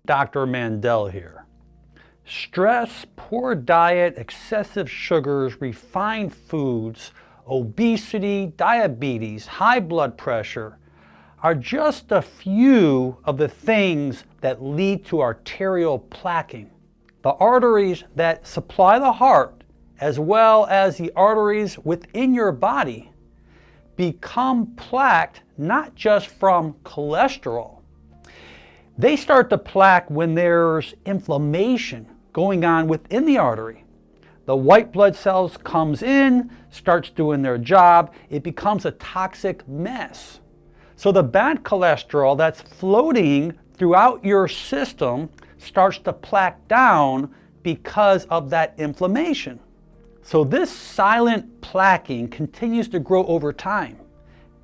Dr. Mandel here. Stress, poor diet, excessive sugars, refined foods, obesity, diabetes, high blood pressure are just a few of the things that lead to arterial plaquing. The arteries that supply the heart, as well as the arteries within your body, become plaqued not just from cholesterol. They start to plaque when there's inflammation going on within the artery. The white blood cells comes in, starts doing their job, it becomes a toxic mess. So the bad cholesterol that's floating throughout your system starts to plaque down because of that inflammation. So this silent plaquing continues to grow over time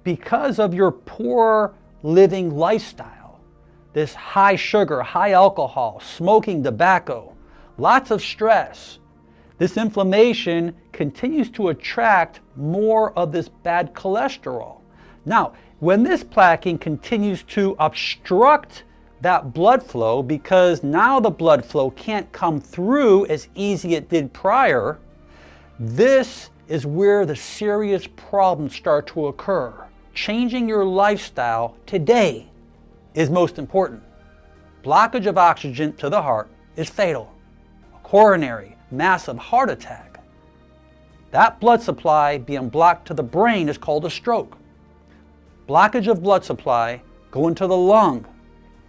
because of your poor living lifestyle. This high sugar, high alcohol, smoking tobacco, lots of stress. This inflammation continues to attract more of this bad cholesterol. Now, when this plaquing continues to obstruct that blood flow, because now the blood flow can't come through as easy as it did prior, this is where the serious problems start to occur. Changing your lifestyle today is most important. Blockage of oxygen to the heart is fatal. A coronary, massive heart attack. That blood supply being blocked to the brain is called a stroke. Blockage of blood supply going to the lung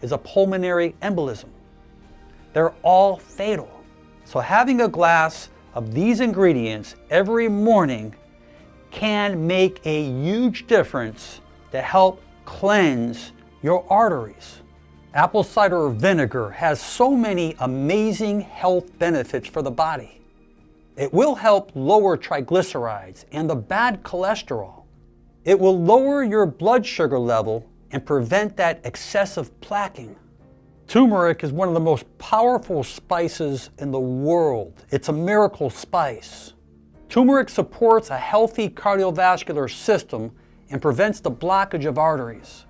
is a pulmonary embolism. They're all fatal. So having a glass of these ingredients every morning can make a huge difference to help cleanse your arteries. Apple cider vinegar has so many amazing health benefits for the body. It will help lower triglycerides and the bad cholesterol. It will lower your blood sugar level and prevent that excessive plaquing. Turmeric is one of the most powerful spices in the world. It's a miracle spice. Turmeric supports a healthy cardiovascular system and prevents the blockage of arteries.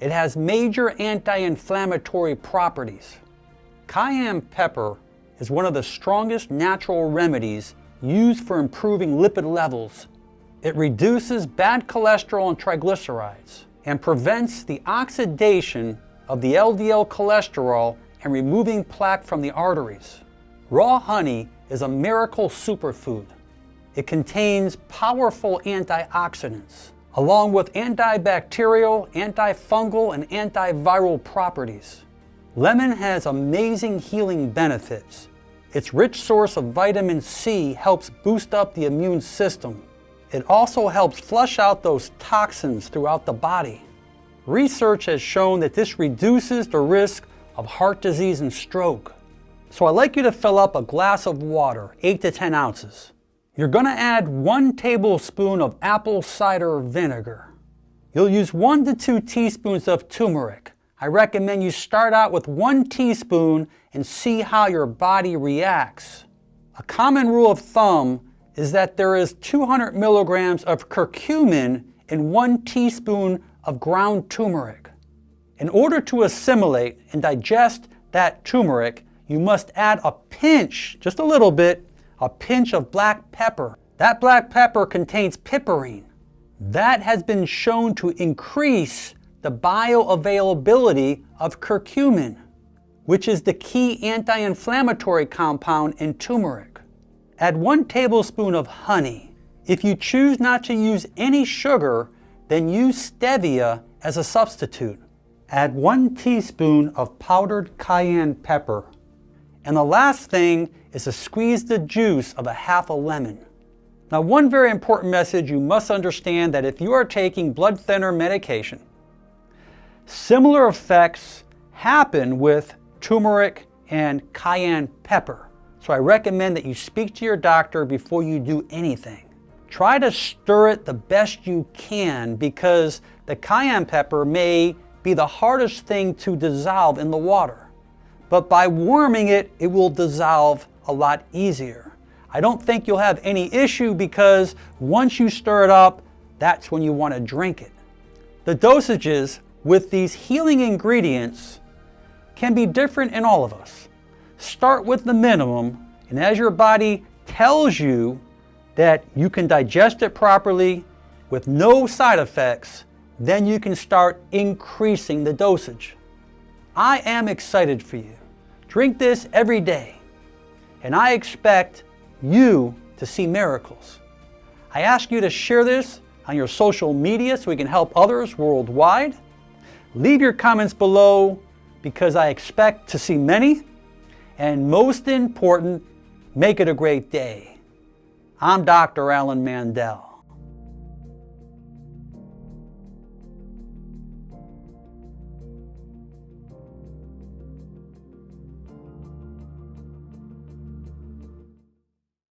It has major anti-inflammatory properties. Cayenne pepper is one of the strongest natural remedies used for improving lipid levels. It reduces bad cholesterol and triglycerides and prevents the oxidation of the LDL cholesterol and removing plaque from the arteries. Raw honey is a miracle superfood. It contains powerful antioxidants, along with antibacterial, antifungal, and antiviral properties. Lemon has amazing healing benefits. Its rich source of vitamin C helps boost up the immune system. It also helps flush out those toxins throughout the body. Research has shown that this reduces the risk of heart disease and stroke. So I'd like you to fill up a glass of water, 8 to 10 ounces. You're going to add 1 tablespoon of apple cider vinegar. You'll use 1 to 2 teaspoons of turmeric. I recommend you start out with 1 teaspoon and see how your body reacts. A common rule of thumb is that there is 200 milligrams of curcumin in 1 teaspoon of ground turmeric. In order to assimilate and digest that turmeric, you must add a pinch, just a little bit, a pinch of black pepper. That black pepper contains piperine. That has been shown to increase the bioavailability of curcumin, which is the key anti-inflammatory compound in turmeric. Add 1 tablespoon of honey. If you choose not to use any sugar, then use stevia as a substitute. Add 1 teaspoon of powdered cayenne pepper. And the last thing is to squeeze the juice of a half a lemon. Now, one very important message: you must understand that if you are taking blood thinner medication, similar effects happen with turmeric and cayenne pepper. So I recommend that you speak to your doctor before you do anything. Try to stir it the best you can, because the cayenne pepper may be the hardest thing to dissolve in the water. But by warming it, it will dissolve a lot easier. I don't think you'll have any issue, because once you stir it up, that's when you want to drink it. The dosages with these healing ingredients can be different in all of us. Start with the minimum, and as your body tells you that you can digest it properly with no side effects, then you can start increasing the dosage. I am excited for you. Drink this every day, and I expect you to see miracles. I ask you to share this on your social media so we can help others worldwide. Leave your comments below because I expect to see many. And most important, make it a great day. I'm Dr. Alan Mandel.